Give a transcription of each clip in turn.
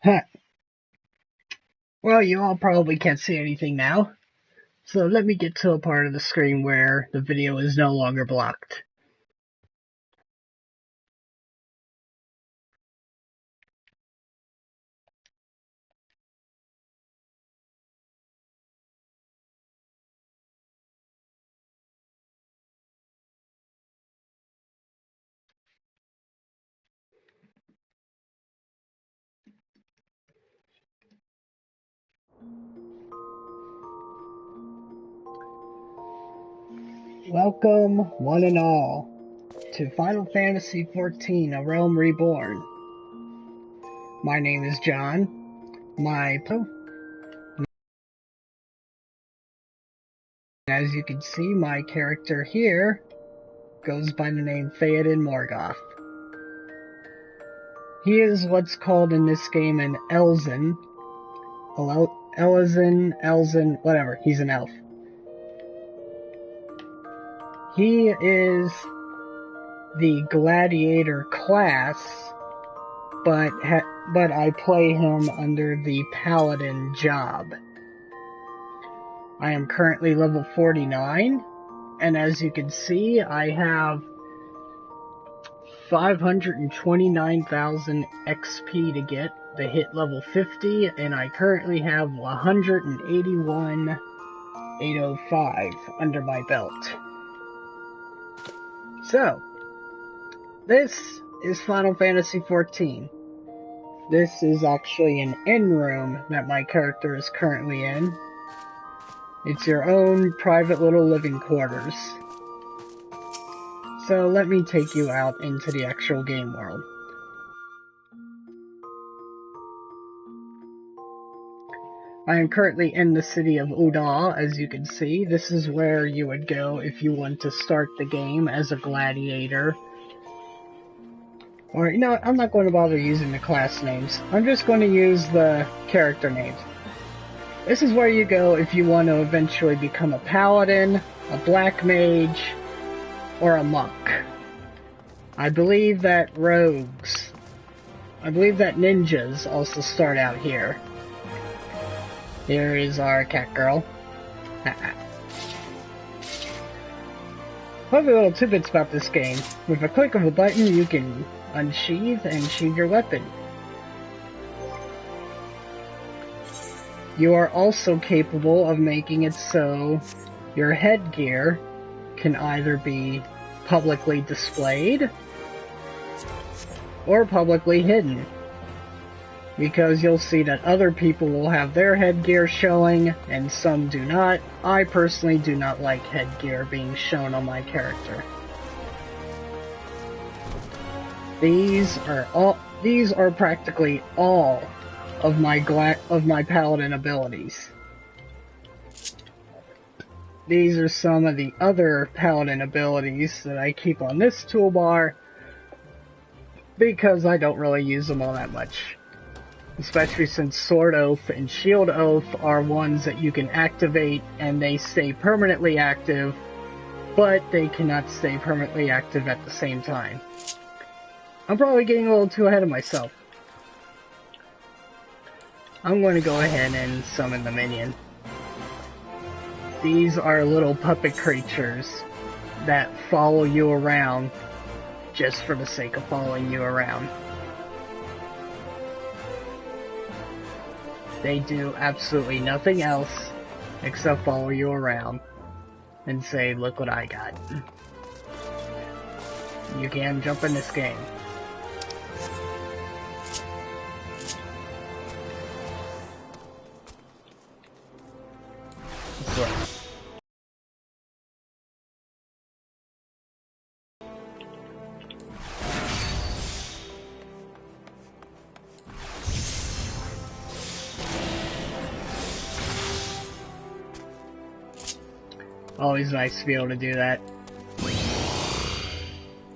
Huh. Well, you all probably can't see anything now, so let me get to a part of the screen where the video is no longer blocked. Welcome, one and all, to Final Fantasy XIV: A Realm Reborn. My name is John. As you can see, my character here goes by the name Theoden Morgoth. He is what's called in this game an Elzen. Elzen, whatever. He's an elf. He is the gladiator class, but I play him under the paladin job. I am currently level 49, and as you can see, I have 529,000 XP to get to hit level 50, and I currently have 181,805 under my belt. So, this is Final Fantasy XIV. This is actually an inn room that my character is currently in. It's your own private little living quarters. So let me take you out into the actual game world. I am currently in the city of Udal, as you can see. This is where you would go if you want to start the game as a gladiator. Or, you know, I'm not going to bother using the class names. I'm just going to use the character names. This is where you go if you want to eventually become a paladin, a black mage, or a monk. I believe that ninjas also start out here. Here is our cat girl. Lovely little tidbits about this game. With a click of a button, you can unsheath and sheath your weapon. You are also capable of making it so your headgear can either be publicly displayed or publicly hidden. Because you'll see that other people will have their headgear showing, and some do not. I personally do not like headgear being shown on my character. These are practically all of my paladin abilities. These are some of the other paladin abilities that I keep on this toolbar, because I don't really use them all that much. Especially since Sword Oath and Shield Oath are ones that you can activate and they stay permanently active, but they cannot stay permanently active at the same time. I'm probably getting a little too ahead of myself. I'm going to go ahead and summon the minion. These are little puppet creatures that follow you around just for the sake of following you around. They do absolutely nothing else except follow you around and say, look what I got. You can jump in this game. Always nice to be able to do that.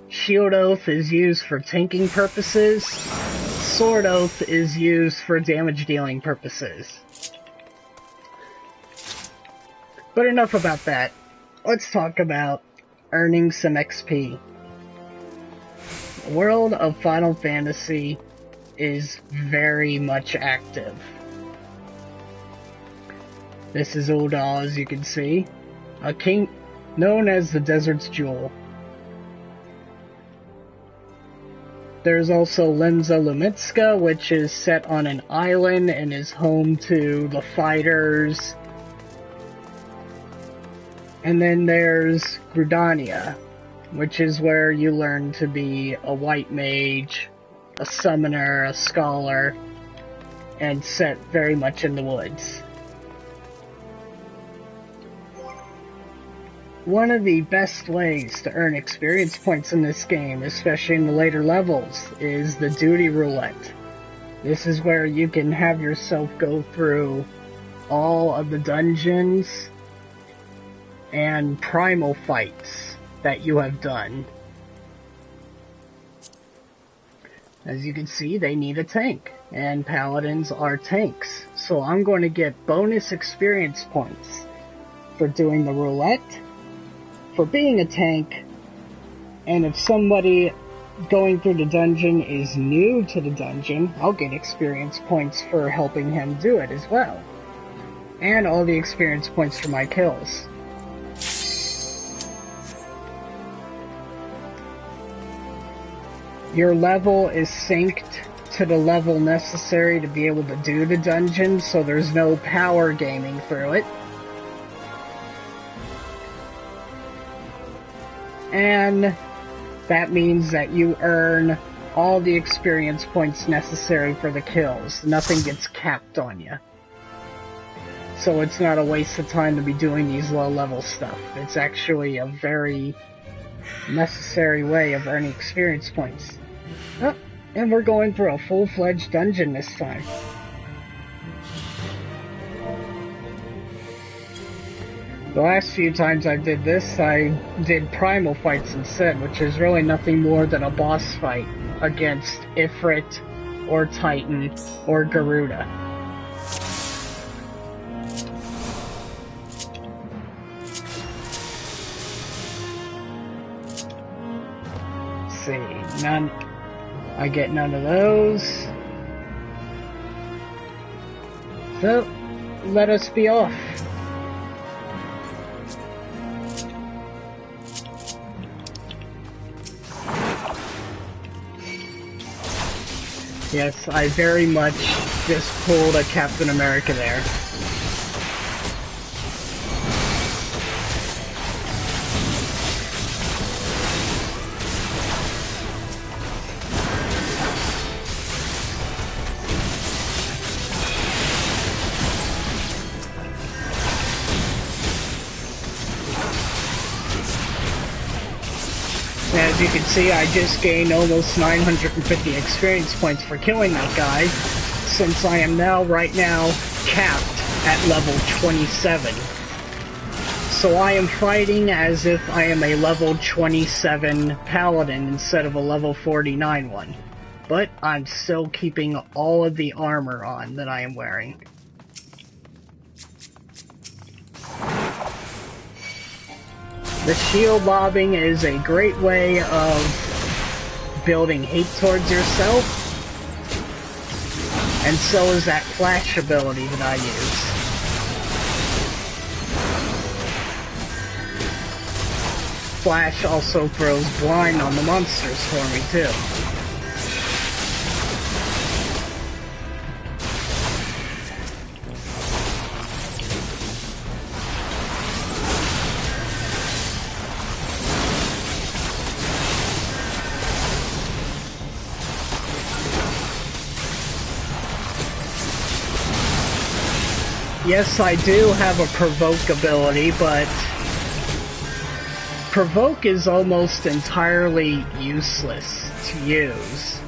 Shield Oath is used for tanking purposes. Sword Oath is used for damage dealing purposes. But enough about that. Let's talk about earning some XP. The world of Final Fantasy is very much active. This is Ul'dah, as you can see, a king known as the Desert's Jewel. There's also Lemza Lumitska, which is set on an island and is home to the fighters. And then there's Gridania, which is where you learn to be a white mage, a summoner, a scholar, and set very much in the woods. One of the best ways to earn experience points in this game, especially in the later levels, is the duty roulette. This is where you can have yourself go through all of the dungeons and primal fights that you have done. As you can see, they need a tank, and paladins are tanks. So I'm going to get bonus experience points for doing the roulette, for being a tank, and if somebody going through the dungeon is new to the dungeon, I'll get experience points for helping him do it as well. And all the experience points for my kills. Your level is synced to the level necessary to be able to do the dungeon, so there's no power gaming through it. And that means that you earn all the experience points necessary for the kills. Nothing gets capped on you. So it's not a waste of time to be doing these low-level stuff. It's actually a very necessary way of earning experience points. Oh, and we're going through a full-fledged dungeon this time. The last few times I did this, I did primal fights instead, which is really nothing more than a boss fight against Ifrit, or Titan, or Garuda. Let's see, I get none of those. So, let us be off. Yes, I very much just pulled a Captain America there. As you can see, I just gained almost 950 experience points for killing that guy, since I am right now capped at level 27. So I am fighting as if I am a level 27 paladin instead of a level 49 one. But I'm still keeping all of the armor on that I am wearing. The shield lobbing is a great way of building hate towards yourself, and so is that flash ability that I use. Flash also throws blind on the monsters for me too. Yes, I do have a provoke ability, but provoke is almost entirely useless to use.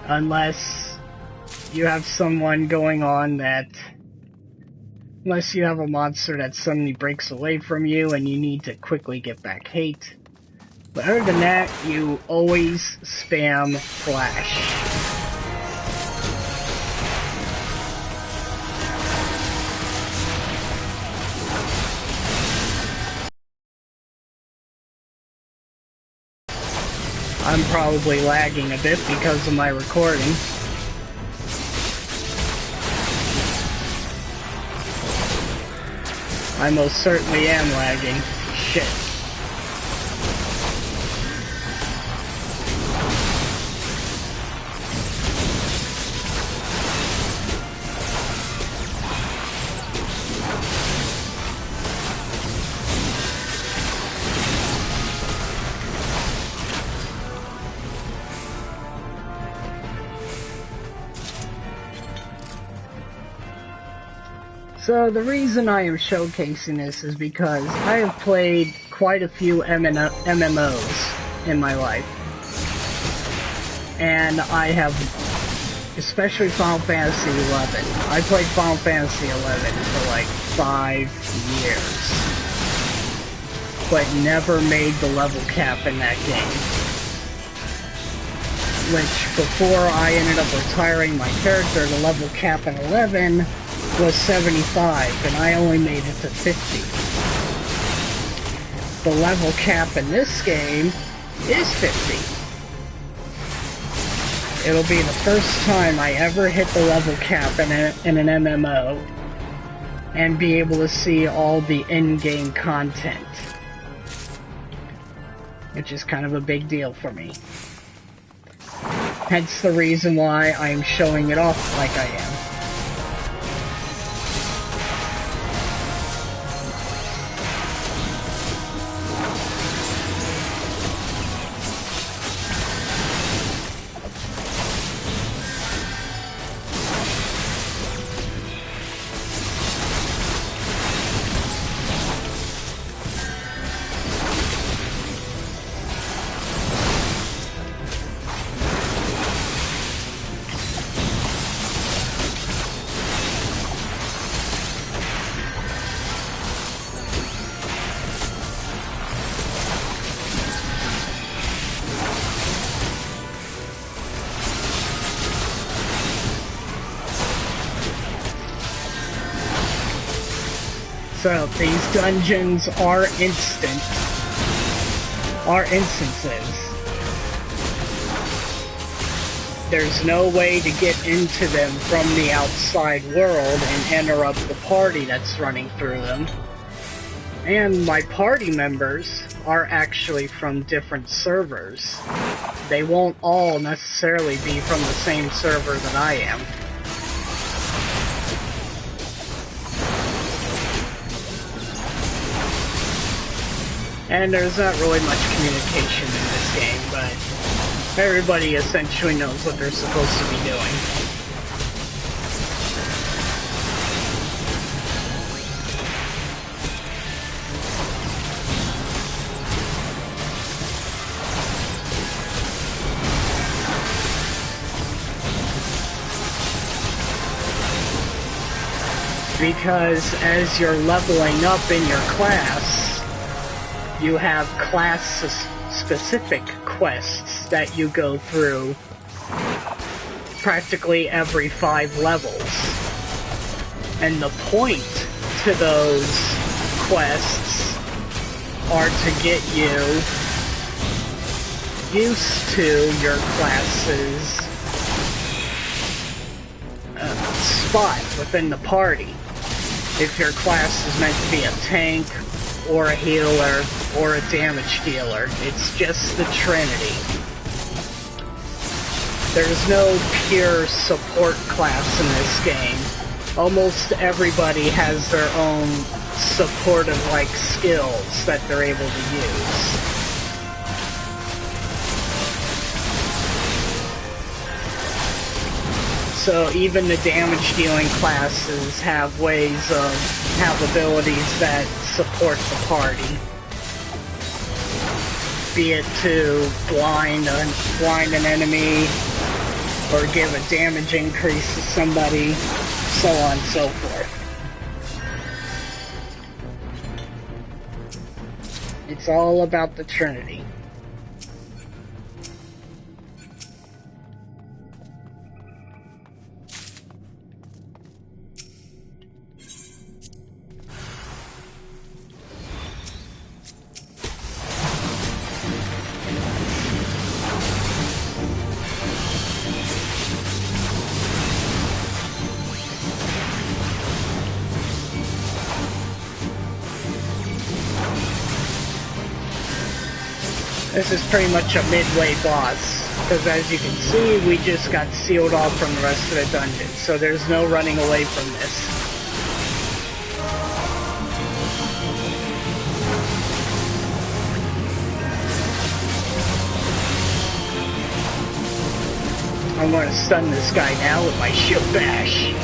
Unless you have someone going on that... Unless you have a monster that suddenly breaks away from you and you need to quickly get back hate. But other than that, you always spam flash. I'm probably lagging a bit because of my recording. I most certainly am lagging. Shit. So the reason I am showcasing this is because I have played quite a few MMOs in my life. And I have, especially Final Fantasy XI. I played Final Fantasy XI for like 5 years. But never made the level cap in that game. Which, before I ended up retiring my character, the level cap in 11 was 75, and I only made it to 50. The level cap in this game is 50. It'll be the first time I ever hit the level cap in an MMO, and be able to see all the in-game content. Which is kind of a big deal for me. Hence the reason why I'm showing it off like I am. So these dungeons are instances. There's no way to get into them from the outside world and interrupt the party that's running through them. And my party members are actually from different servers. They won't all necessarily be from the same server that I am. And there's not really much communication in this game, but everybody essentially knows what they're supposed to be doing. Because as you're leveling up in your class, you have class-specific quests that you go through practically every 5 levels. And the point to those quests are to get you used to your class's spot within the party. If your class is meant to be a tank, or a healer, or a damage dealer. It's just the Trinity. There's no pure support class in this game. Almost everybody has their own supportive-like skills that they're able to use. So even the damage dealing classes have abilities that support the party. Be it to blind an enemy, or give a damage increase to somebody, so on and so forth. It's all about the Trinity. This is pretty much a midway boss, because as you can see, we just got sealed off from the rest of the dungeon, so there's no running away from this. I'm going to stun this guy now with my shield bash.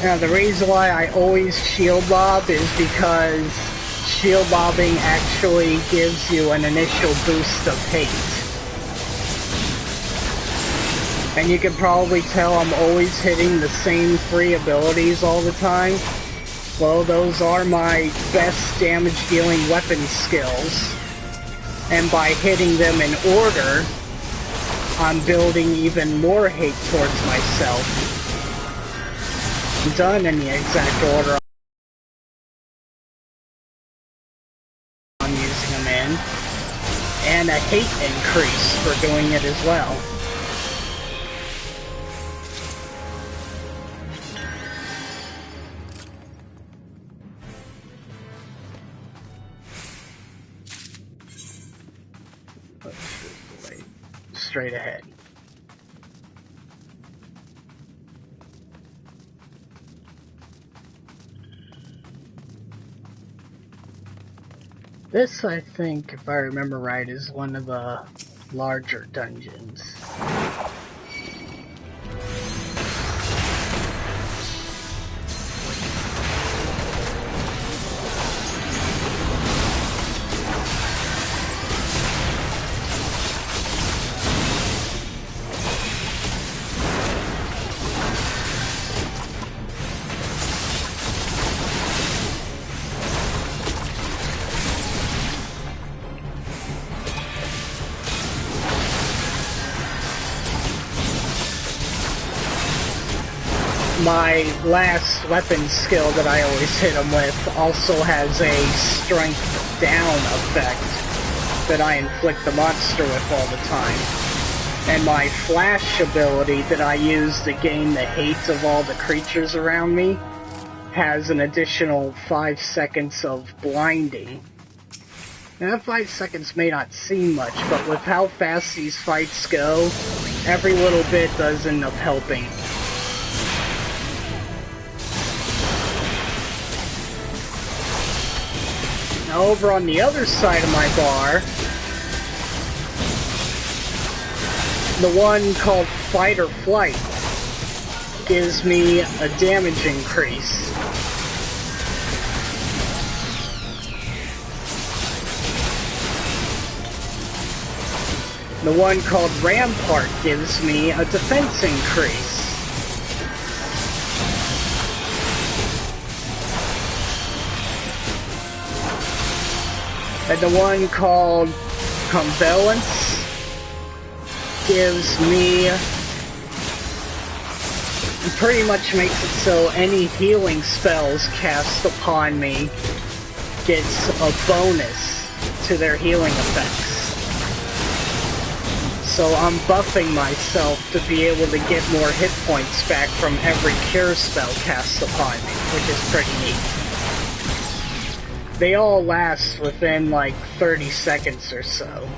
Now, the reason why I always shield lob is because shield lobbing actually gives you an initial boost of hate. And you can probably tell I'm always hitting the same 3 abilities all the time. Well, those are my best damage dealing weapon skills. And by hitting them in order, I'm building even more hate towards myself. Done in the exact order I'm using them in, and a hate increase for doing it as well. Straight ahead. This, I think, if I remember right, is one of the larger dungeons. My last weapon skill that I always hit him with also has a strength down effect that I inflict the monster with all the time. And my flash ability that I use to gain the hate of all the creatures around me has an additional 5 seconds of blinding. Now that 5 seconds may not seem much, but with how fast these fights go, every little bit does end up helping. Now over on the other side of my bar, the one called Fight or Flight gives me a damage increase. The one called Rampart gives me a defense increase. And the one called Convalescence gives me, pretty much makes it so any healing spells cast upon me gets a bonus to their healing effects. So I'm buffing myself to be able to get more hit points back from every cure spell cast upon me, which is pretty neat. They all last within like 30 seconds or so.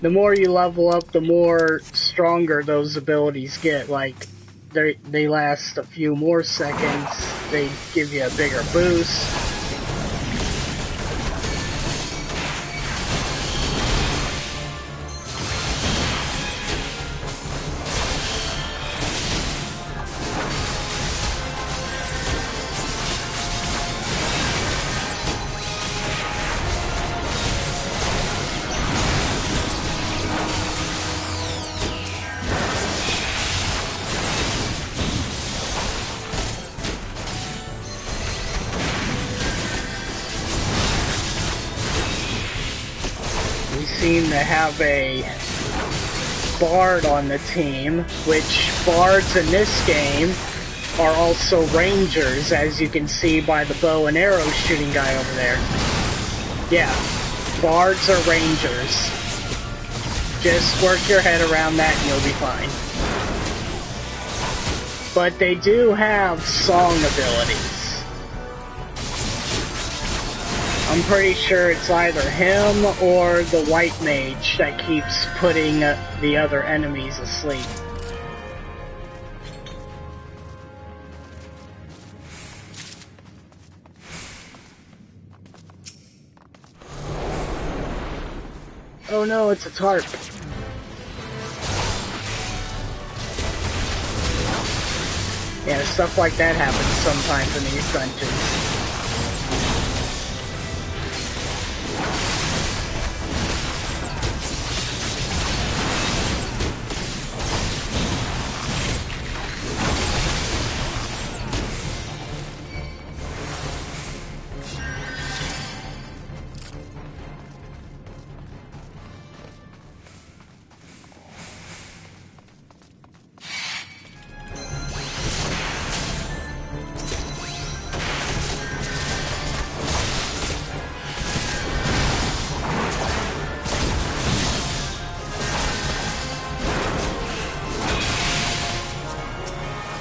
The more you level up, the more stronger those abilities get. Like, they last a few more seconds, they give you a bigger boost. seem to have a bard on the team, which bards in this game are also rangers, as you can see by the bow and arrow shooting guy over there. Yeah, bards are rangers. Just work your head around that and you'll be fine. But they do have song abilities. I'm pretty sure it's either him or the white mage that keeps putting the other enemies asleep. Oh no, it's a tarp. Yeah, stuff like that happens sometimes in these dungeons.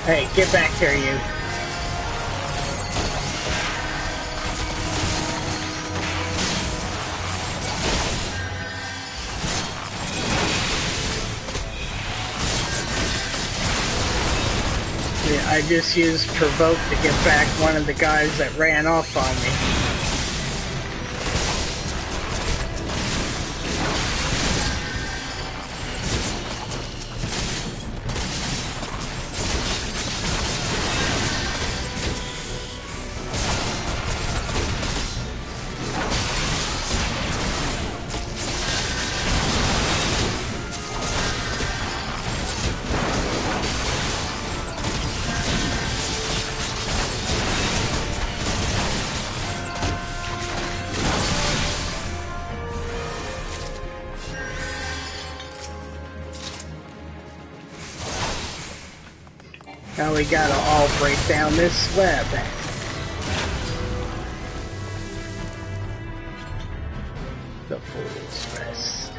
Hey, get back here, you. Yeah, I just used Provoke to get back one of the guys that ran off on me. Now we gotta all break down this web. The Fool's Rest.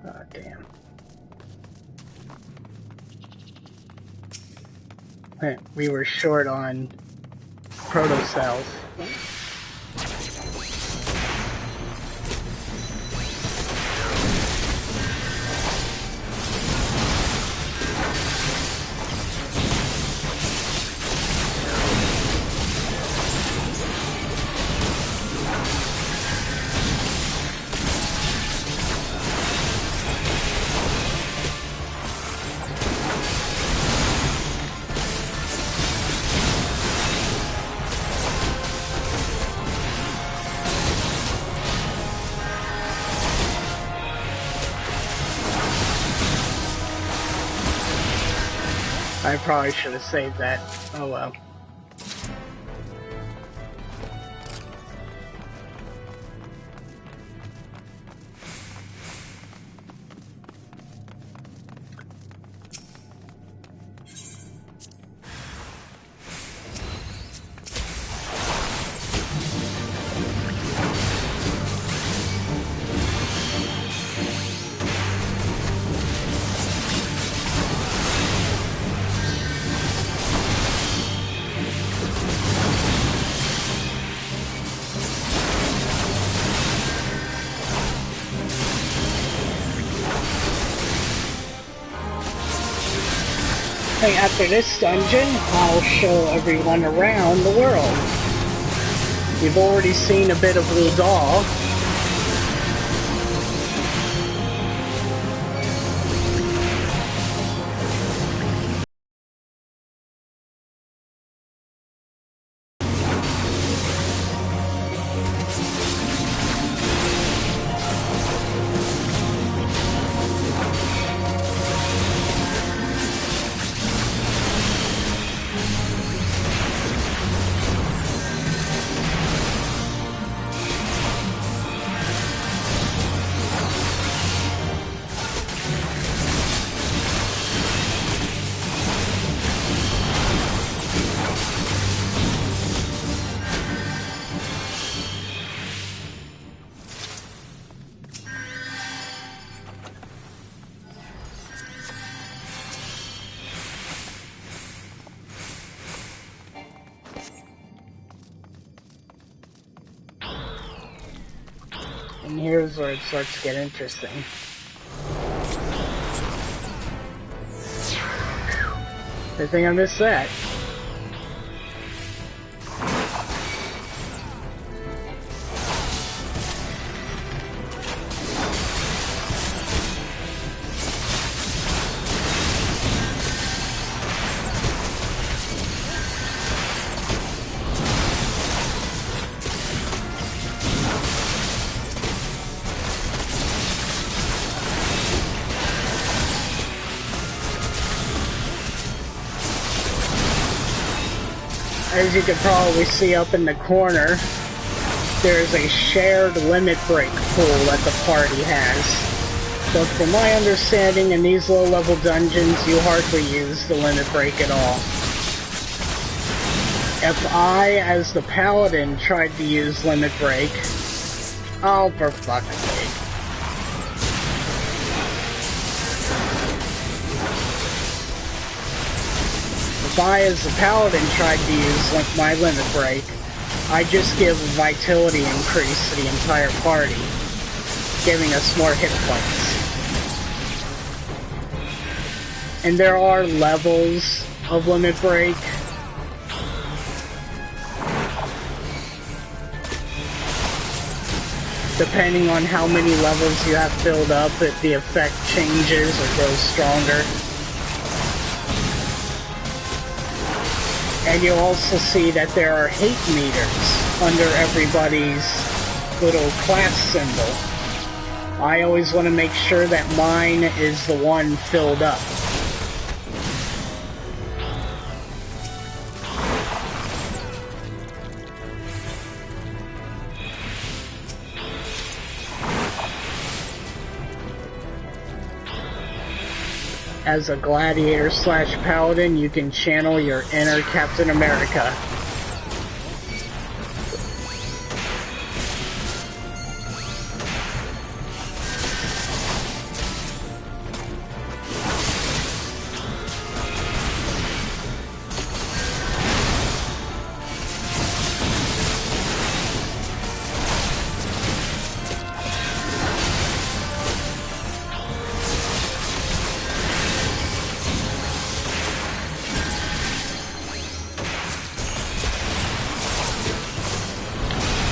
Oh, damn. We were short on protocells. I probably should have saved that. Oh well. After this dungeon, I'll show everyone around the world. You've already seen a bit of Ul'dah. And here's where it starts to get interesting. Good thing I missed that. As you can probably see up in the corner, there's a shared limit break pool that the party has. But from my understanding, in these low-level dungeons, you hardly use the limit break at all. If I, as the paladin, tried to use limit break, oh, for fuck's sake. If I, as the paladin, tried to use my limit break, I just give a vitality increase to the entire party, giving us more hit points. And there are levels of limit break. Depending on how many levels you have filled up, if the effect changes or grows stronger. And you'll also see that there are hate meters under everybody's little class symbol. I always want to make sure that mine is the one filled up. As a gladiator slash paladin, you can channel your inner Captain America.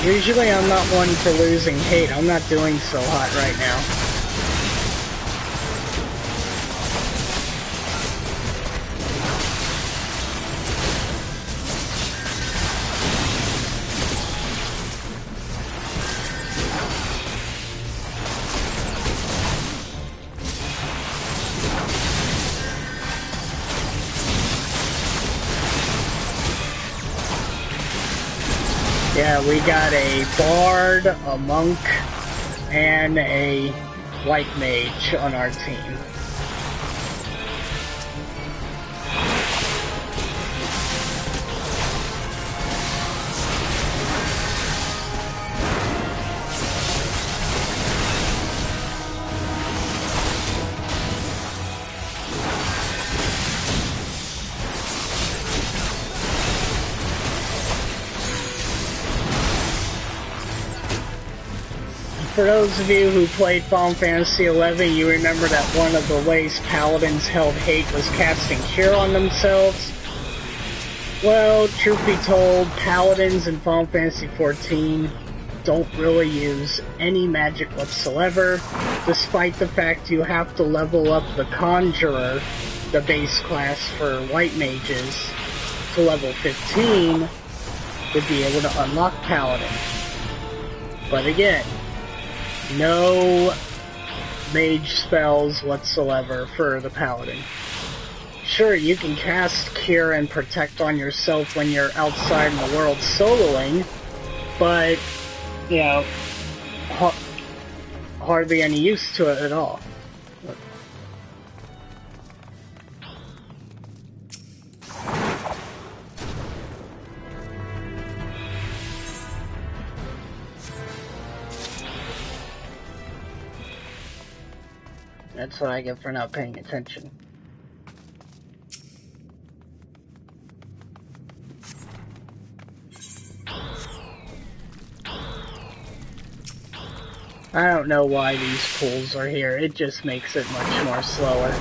Usually I'm not one for losing hate. I'm not doing so hot right now. Yeah, we got a bard, a monk, and a white mage on our team. For those of you who played Final Fantasy XI, you remember that one of the ways paladins held hate was casting Cure on themselves. Well, truth be told, paladins in Final Fantasy XIV don't really use any magic whatsoever, despite the fact you have to level up the Conjurer, the base class for white mages, to level 15 to be able to unlock Paladin. But again, no mage spells whatsoever for the Paladin. Sure, you can cast Cure and Protect on yourself when you're outside in the world soloing, but, you know, hardly any use to it at all. That's what I get for not paying attention. I don't know why these pools are here. It just makes it much more slower.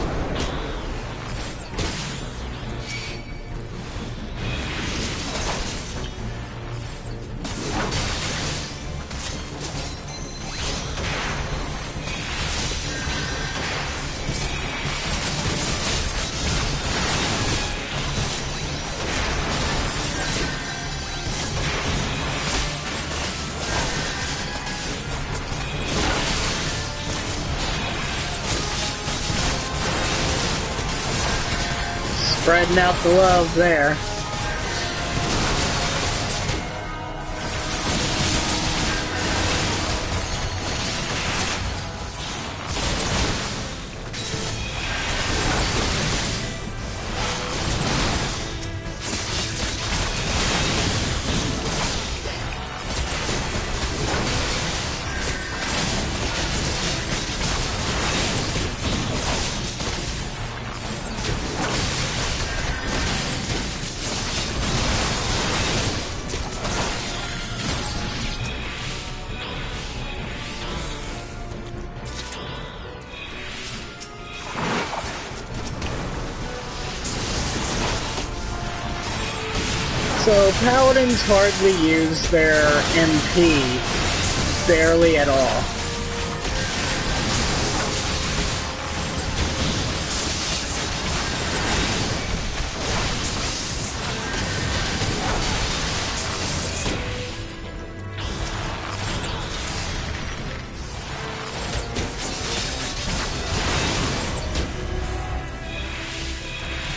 Spreading out the love there. So paladins hardly use their MP, barely at all.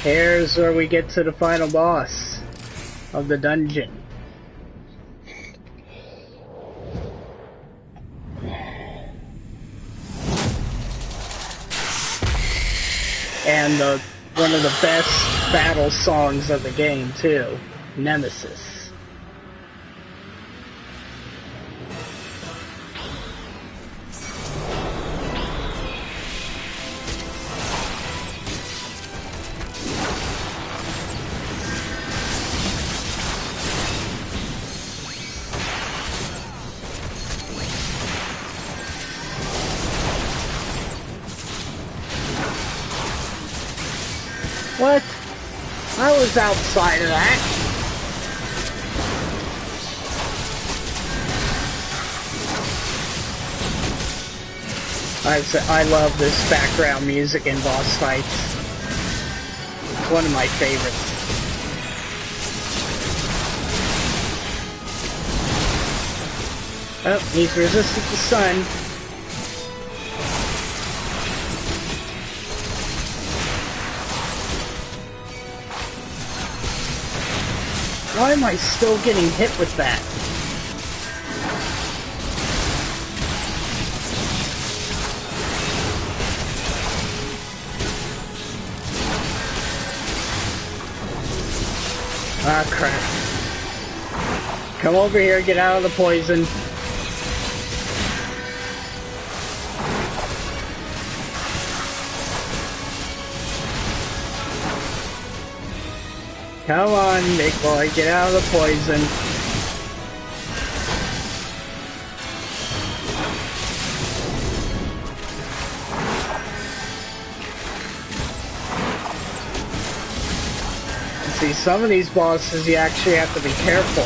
Here's where we get to the final boss of the dungeon. And one of the best battle songs of the game too, Nemesis. What? I was outside of that. I love this background music in boss fights. It's one of my favorites. Oh, he's resistant to sun. Why am I still getting hit with that? Ah, crap. Come over here, get out of the poison. Come on, big boy, get out of the poison. See, some of these bosses you actually have to be careful.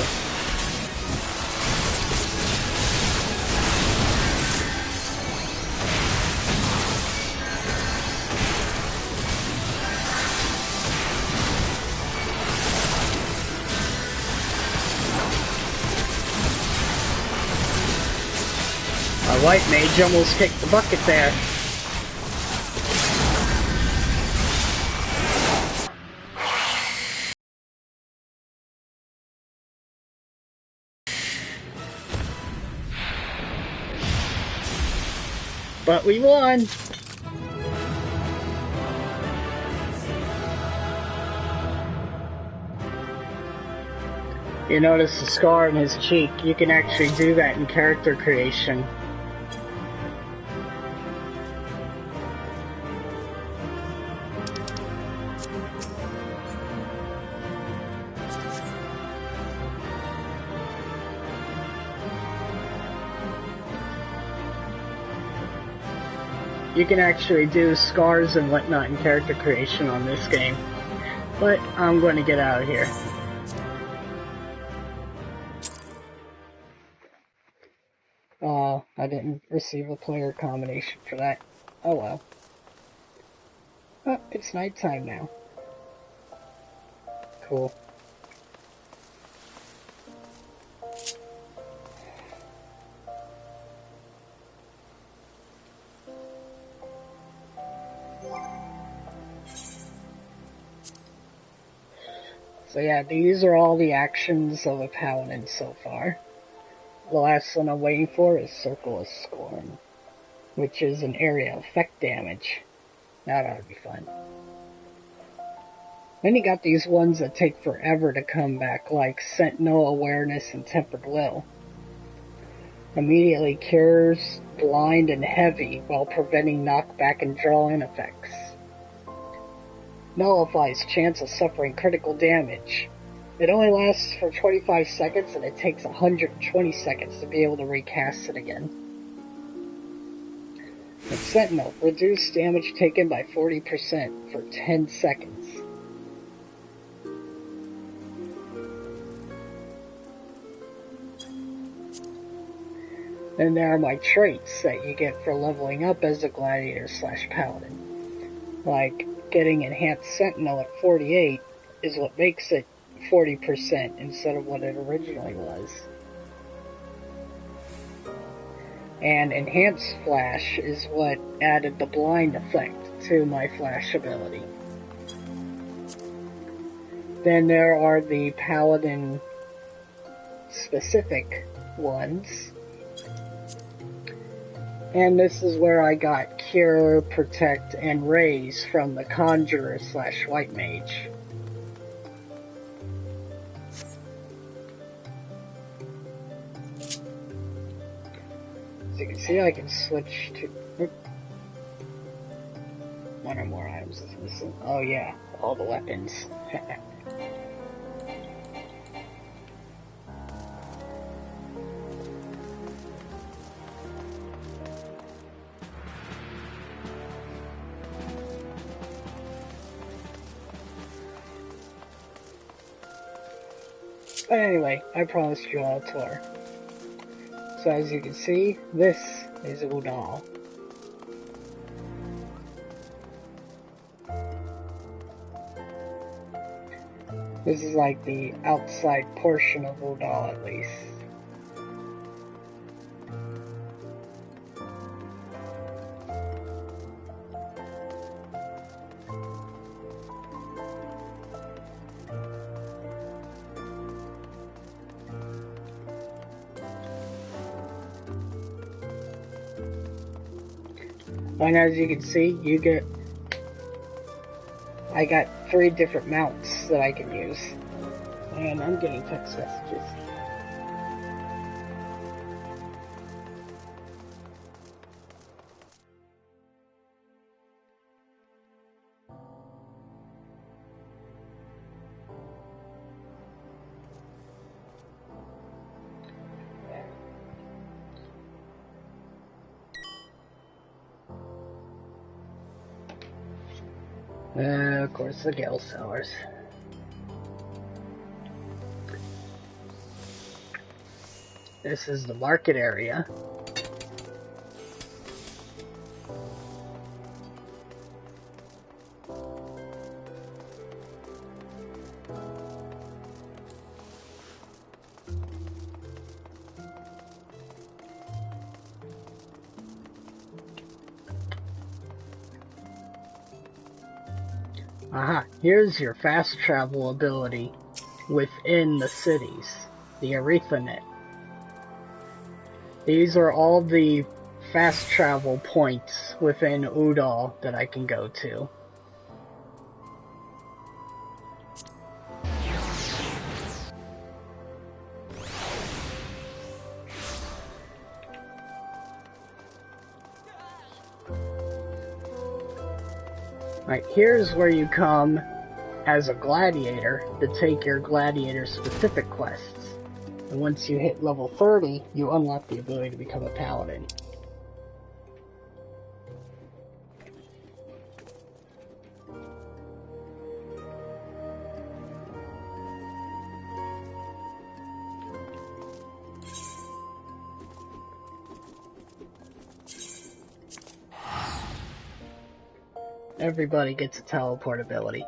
My white mage almost kicked the bucket there. But we won! You notice the scar on his cheek. You can actually do that in character creation. You can actually do scars and whatnot in character creation on this game. But I'm going to get out of here. I didn't receive a player combination for that. Oh well. Oh, it's nighttime now. Cool. So yeah, these are all the actions of a paladin so far. The last one I'm waiting for is Circle of Scorn, which is an area effect damage. That ought to be fun. Then you got these ones that take forever to come back, like Sentinel Awareness and Tempered Will. Immediately cures Blind and Heavy while preventing knockback and draw-in effects. Nullifies chance of suffering critical damage. It only lasts for 25 seconds and it takes 120 seconds to be able to recast it again. And Sentinel, reduce damage taken by 40% for 10 seconds. Then there are my traits that you get for leveling up as a gladiator/paladin. Like, getting Enhanced Sentinel at 48 is what makes it 40% instead of what it originally was. And Enhanced Flash is what added the blind effect to my flash ability. Then there are the paladin specific ones. And this is where I got Cure, Protect, and Raise from the Conjurer/White Mage. As you can see, I can switch to... One or more items is missing. Oh yeah, all the weapons. But anyway, I promised you all a tour. So as you can see, this is Udal. This is like the outside portion of Udal at least. And as you can see, I got 3 different mounts that I can use. And I'm getting text messages. Of course, the Gale Sellers. This is the market area. Aha, here's your fast travel ability within the cities, the Arethanet. These are all the fast travel points within Udal that I can go to. Right, here's where you come as a gladiator to take your gladiator specific quests. And once you hit level 30, you unlock the ability to become a paladin. Everybody gets a teleport ability.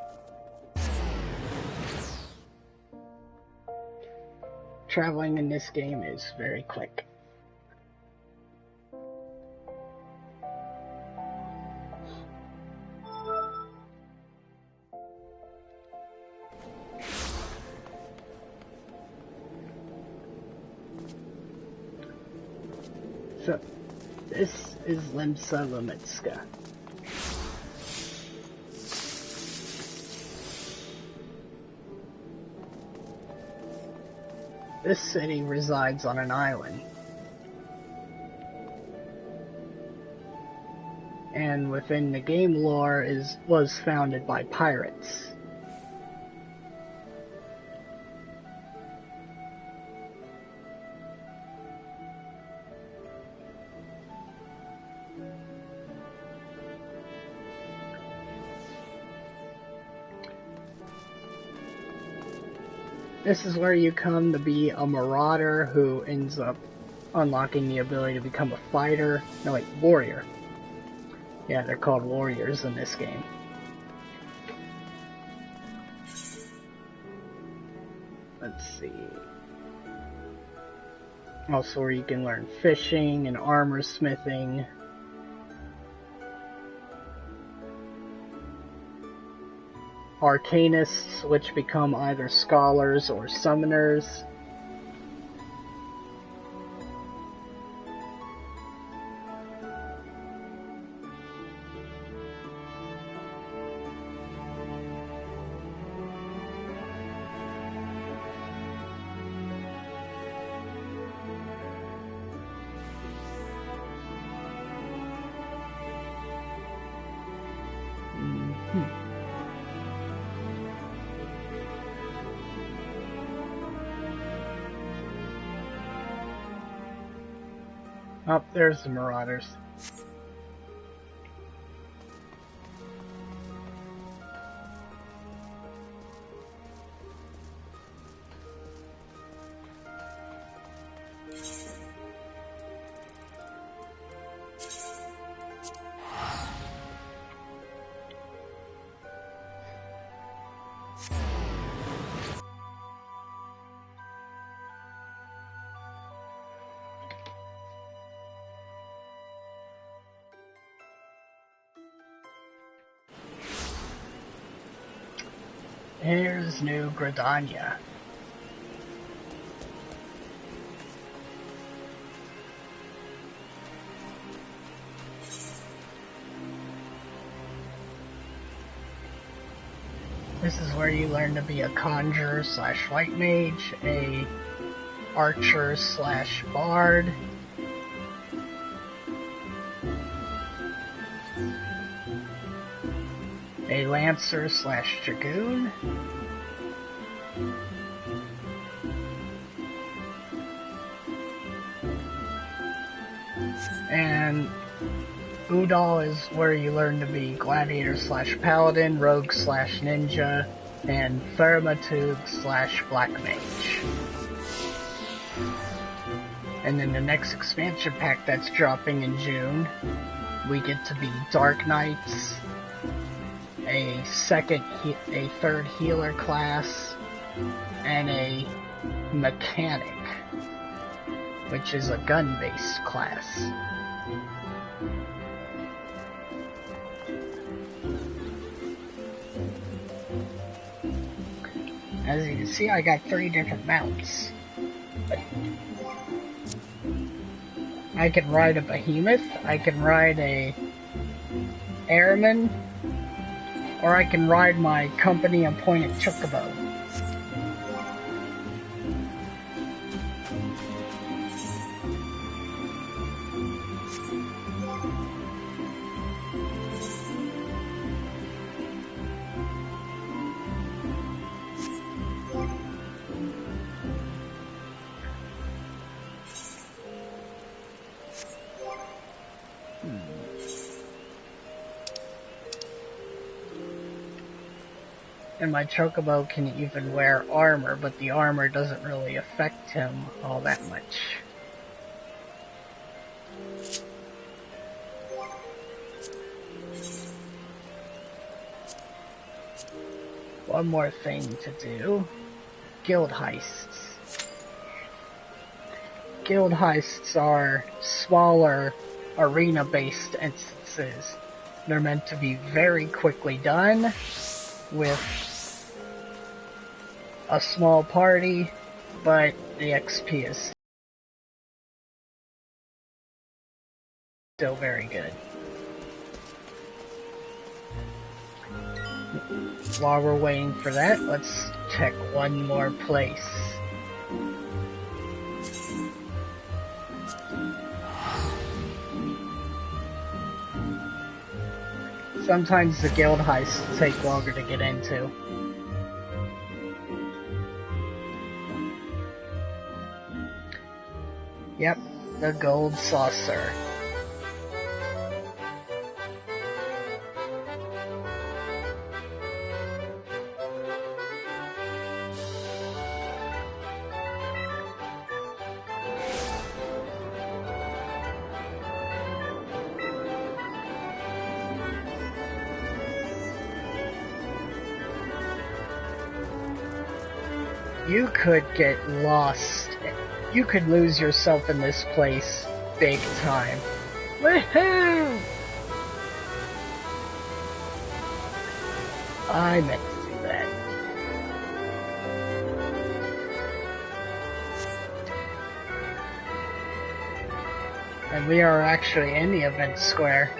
Traveling in this game is very quick. So, this is Limsa Lomitska. This city resides on an island. And within the game lore was founded by pirates. This is where you come to be a marauder who ends up unlocking the ability to become a fighter. No, wait, warrior. Yeah, they're called warriors in this game. Let's see. Also where you can learn fishing and armor smithing. Arcanists, which become either scholars or summoners. Oh, there's the Marauders. Here's New Gridania. This is where you learn to be a conjurer / white mage, a archer / bard, a lancer / dragoon, and Udal is where you learn to be gladiator / paladin, rogue / ninja, and Thaumaturg / black mage. And then the next expansion pack that's dropping in June, we get to be Dark Knights, a third healer class, and a mechanic, which is a gun-based class. As you can see, I got 3 different mounts. I can ride a behemoth, I can ride a airman, or I can ride my company appointed chocobo. And my chocobo can even wear armor, but the armor doesn't really affect him all that much. One more thing to do. Guild heists. Guild heists are smaller, arena-based instances. They're meant to be very quickly done, with a small party, but the XP is still very good. While we're waiting for that, let's check one more place. Sometimes the guild heists take longer to get into. Yep, the gold saucer. You could get lost. You could lose yourself in this place big time. Woohoo! I meant to do that. And we are actually in the event square.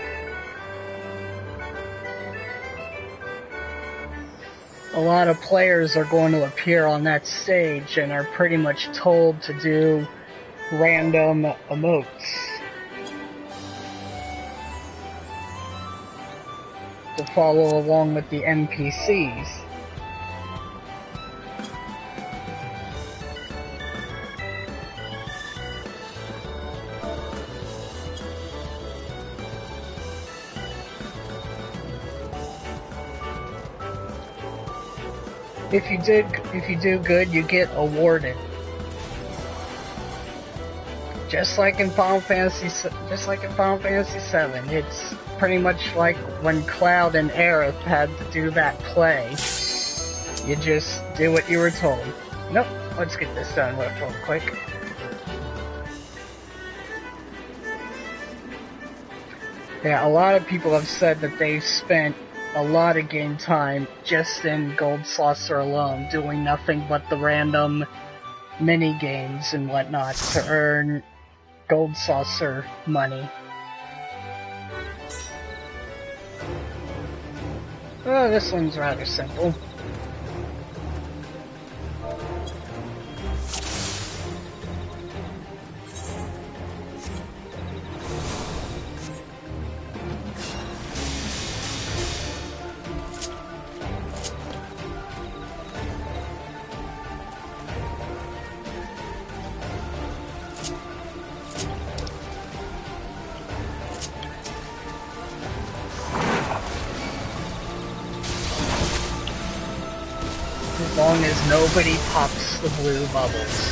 A lot of players are going to appear on that stage and are pretty much told to do random emotes. To follow along with the NPCs. If you do good, you get awarded. Just like in Final Fantasy VII, it's pretty much like when Cloud and Aerith had to do that play. You just do what you were told. Nope, let's get this done real quick. Yeah, a lot of people have said that they've spent a lot of game time just in Gold Saucer alone, doing nothing but the random mini games and whatnot to earn Gold Saucer money. Oh, this one's rather simple. As long as nobody pops the blue bubbles.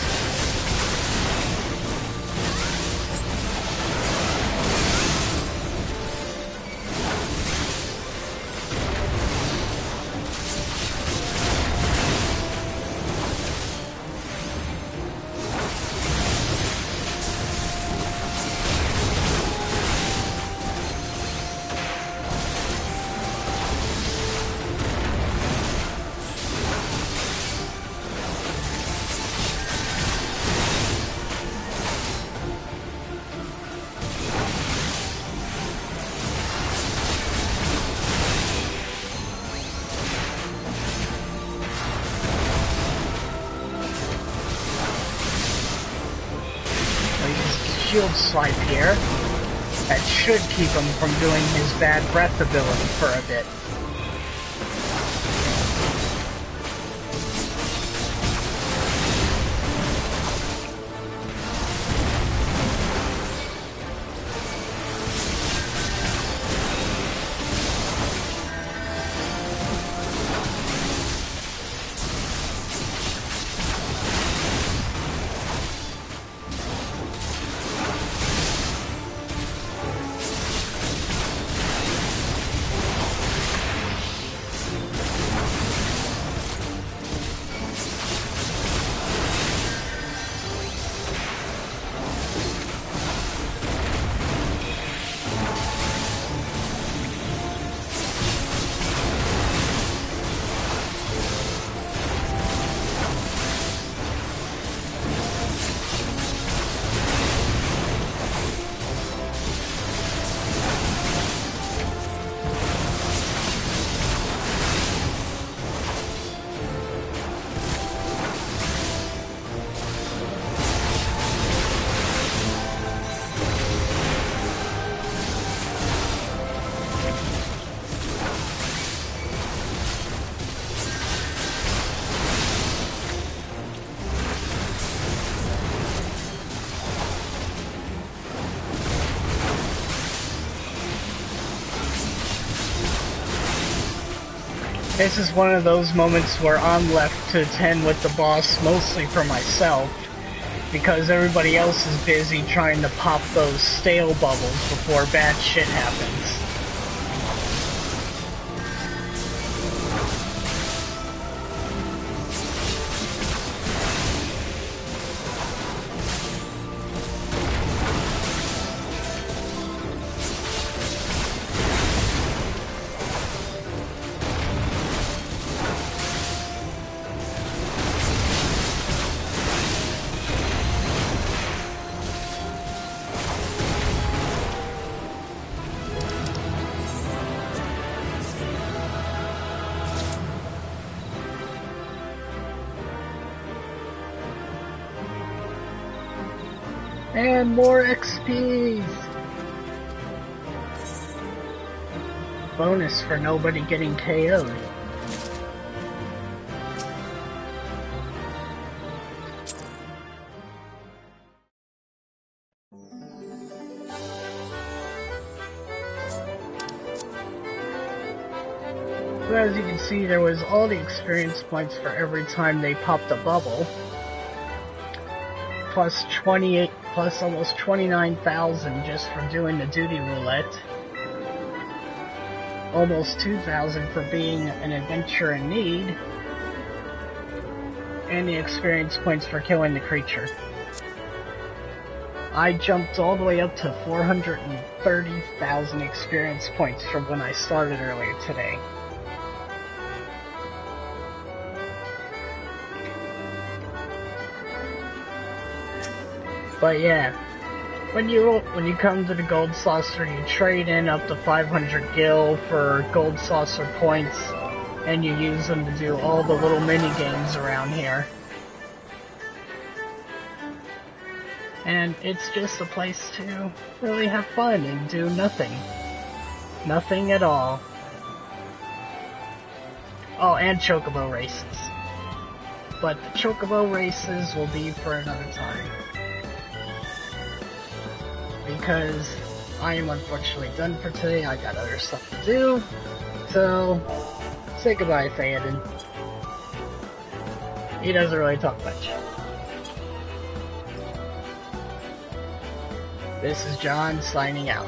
Shield swipe here. That should keep him from doing his bad breath ability for a bit. This is one of those moments where I'm left to attend with the boss mostly for myself, because everybody else is busy trying to pop those stale bubbles before bad shit happens. And more XP! Bonus for nobody getting KO'd. So as you can see, there was all the experience points for every time they popped a bubble. Plus almost 29,000 just for doing the duty roulette. Almost 2,000 for being an adventure in need. And the experience points for killing the creature. I jumped all the way up to 430,000 experience points from when I started earlier today. But yeah, when you come to the Gold Saucer, you trade in up to 500 gil for Gold Saucer points, and you use them to do all the little mini games around here. And it's just a place to really have fun and do nothing. Nothing at all. Oh, and Chocobo races. But the Chocobo races will be for another time. Because I am unfortunately done for today. I got other stuff to do. So, say goodbye, Theoden. He doesn't really talk much. This is John signing out.